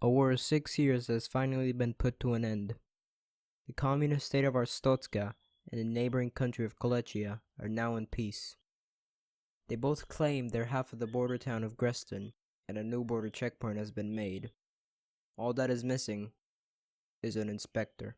A war of 6 years has finally been put to an end. The communist state of Arstotzka and the neighboring country of Kolechia are now in peace. They both claim they're half of the border town of Greston, and a new border checkpoint has been made. All that is missing is an inspector.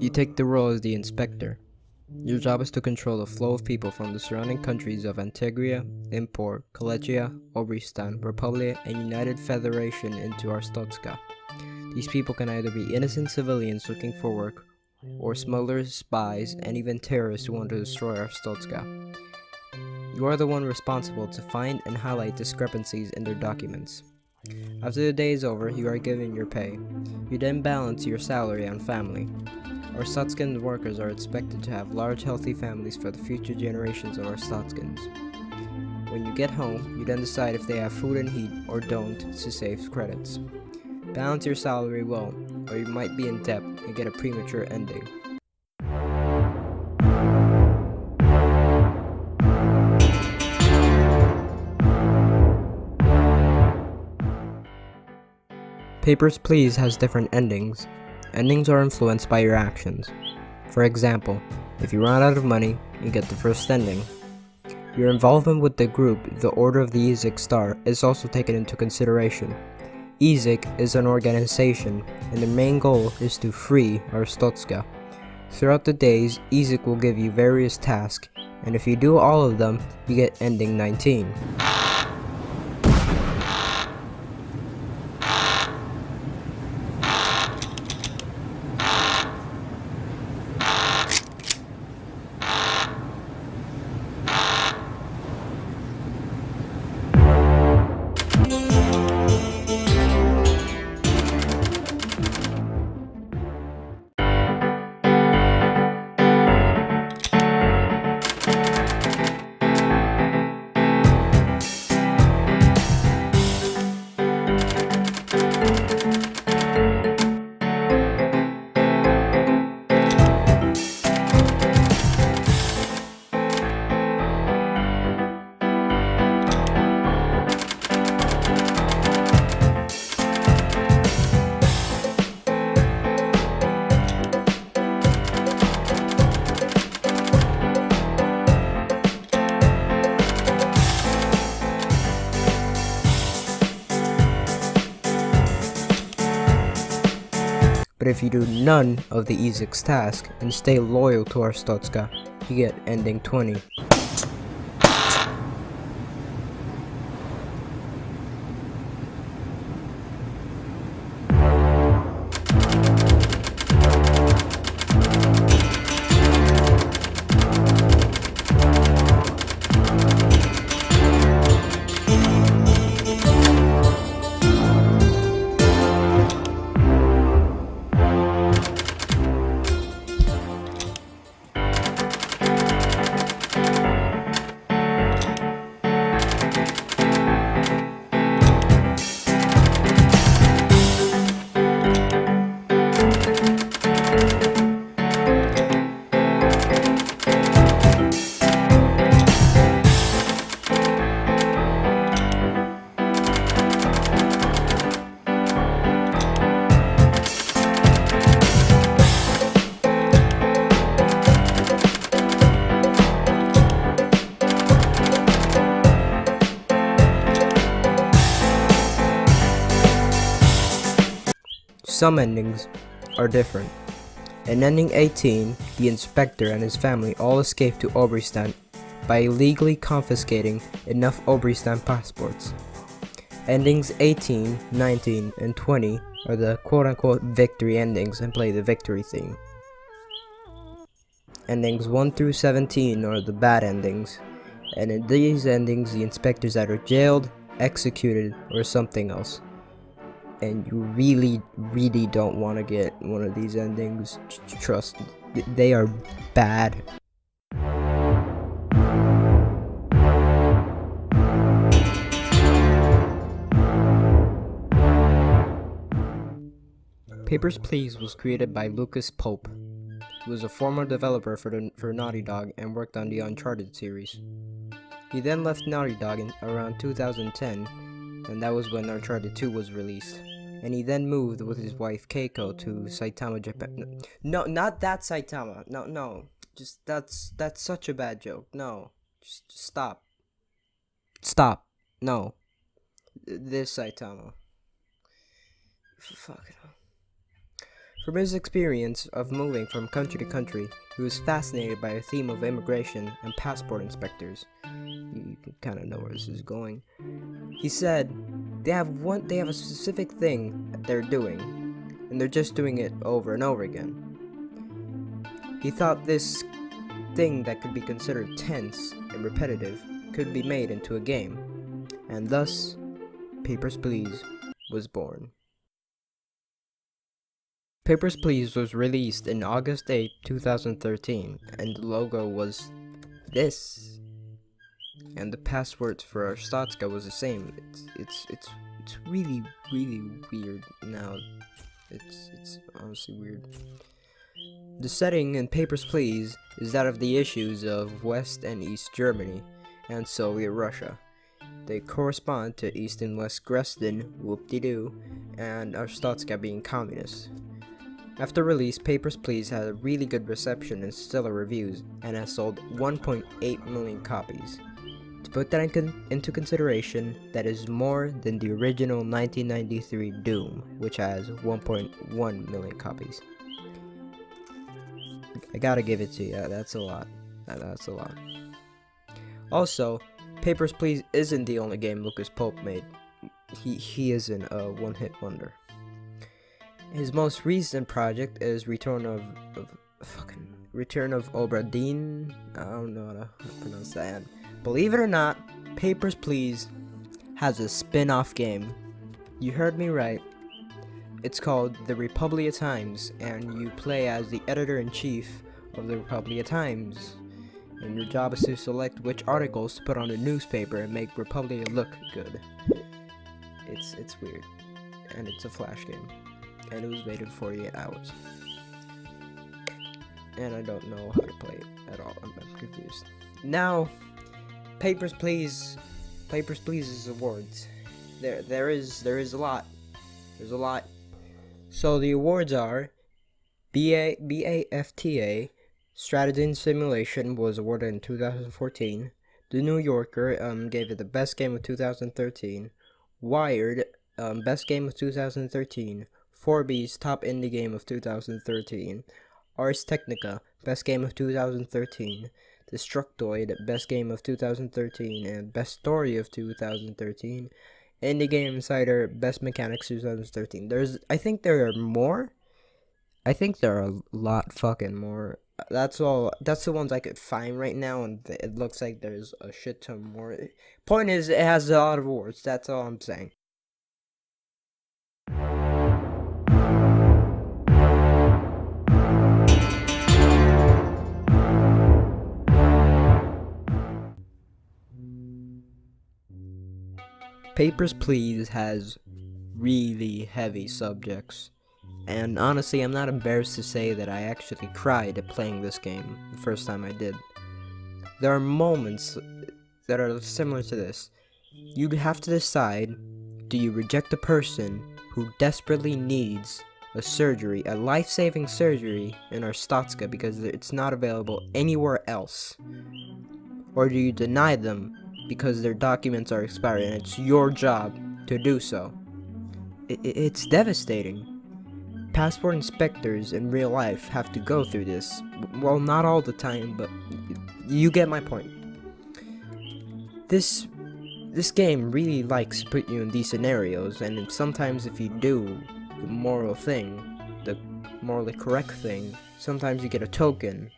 You take the role as the inspector. Your job is to control the flow of people from the surrounding countries of Antegria, Impor, Kolechia, Obristan, Republia, and United Federation into Arstotzka. These people can either be innocent civilians looking for work, or smugglers, spies, and even terrorists who want to destroy Arstotzka. You are the one responsible to find and highlight discrepancies in their documents. After the day is over, you are given your pay. You then balance your salary and family. Arstotzkan workers are expected to have large, healthy families for the future generations of Arstotzkans. When you get home, you then decide if they have food and heat or don't to save credits. Balance your salary well, or you might be in debt and get a premature ending. Papers, Please has different endings. Endings are influenced by your actions. For example, if you run out of money, you get the first ending. Your involvement with the group, the Order of the Izek Star, is also taken into consideration. Izek is an organization, and the main goal is to free Arstotzka. Throughout the days, Izek will give you various tasks, and if you do all of them, you get ending 19. But if you do none of the Izek's task and stay loyal to Arstotzka, you get ending 20. some endings are different. In ending 18, the inspector and his family all escaped to Obristan by illegally confiscating enough Obristan passports. Endings 18, 19, and 20 are the quote-unquote victory endings and play the victory theme. Endings 1 through 17 are the bad endings, and in these endings the inspector's either jailed, executed, or something else. And you really don't want to get one of these endings. Trust, they are bad. Papers, Please was created by Lucas Pope, who was a former developer for Naughty Dog and worked on the Uncharted series. He then left Naughty Dog in around 2010, and that was when Uncharted 2 was released. And he then moved with his wife Keiko to Saitama, Japan. No, not that Saitama. No. Just that's such a bad joke. No. Just stop. Stop. No. This Saitama. Fuck it. From his experience of moving from country to country, he was fascinated by the theme of immigration and passport inspectors. You can kind of know where this is going. He said they have a specific thing that they're doing, and they're just doing it over and over again. He thought this thing that could be considered tense and repetitive could be made into a game, and thus Papers, Please was born. Papers, Please was released in August 8, 2013, and the logo was this. And the password for Arstotzka was the same. It's really weird now. It's honestly weird. The setting in Papers, Please is that of the issues of West and East Germany and Soviet Russia. They correspond to East and West Dresden, whoop-de-doo, and Arstotzka being communist. After release, Papers, Please had a really good reception and stellar reviews, and has sold 1.8 million copies. To put that into consideration, that is more than the original 1993 Doom, which has 1.1 million copies. I gotta give it to you, that's a lot. That's a lot. Also, Papers, Please isn't the only game Lucas Pope made. He isn't a one-hit wonder. His most recent project is Return of Obra Dinn. I don't know how to pronounce that. Believe it or not, Papers, Please has a spin-off game. You heard me right. It's called The Republia Times, and you play as the editor-in-chief of the Republia Times. And your job is to select which articles to put on the newspaper and make Republia look good. It's weird, and it's a flash game. And it was made in 48 hours. And I don't know how to play it at all. I'm confused. Now, Papers, Please is awards. There is a lot. There's a lot. So the awards are BAFTA Strategy and Simulation was awarded in 2014. The New Yorker gave it the best game of 2013. Wired best game of 2013. Forbes Top Indie Game of 2013, Ars Technica Best Game of 2013, Destructoid Best Game of 2013, and Best Story of 2013, Indie Game Insider Best Mechanics 2013. I think there are more. I think there are a lot fucking more. That's all. That's the ones I could find right now, and it looks like there's a shit ton more. Point is, it has a lot of awards. That's all I'm saying. Papers, Please has really heavy subjects, and honestly I'm not embarrassed to say that I actually cried playing this game the first time I did. There are moments that are similar to this. You'd have to decide, do you reject a person who desperately needs a surgery, a life-saving surgery in Arstotzka because it's not available anywhere else? Or do you deny them because their documents are expired and it's your job to do so? It's devastating. Passport inspectors in real life have to go through this. Well, not all the time, but you get my point. This game really likes to put you in these scenarios, and sometimes if you do the moral thing, the morally correct thing, sometimes you get a token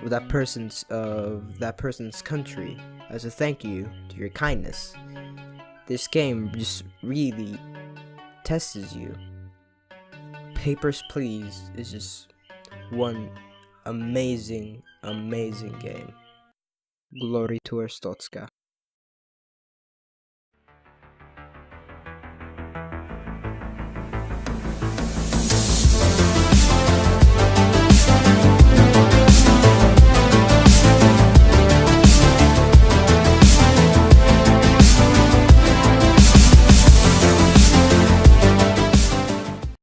of that person's country as a thank you to your kindness. This game just really tests you. Papers, Please is just one amazing game. Glory to Arstotzka.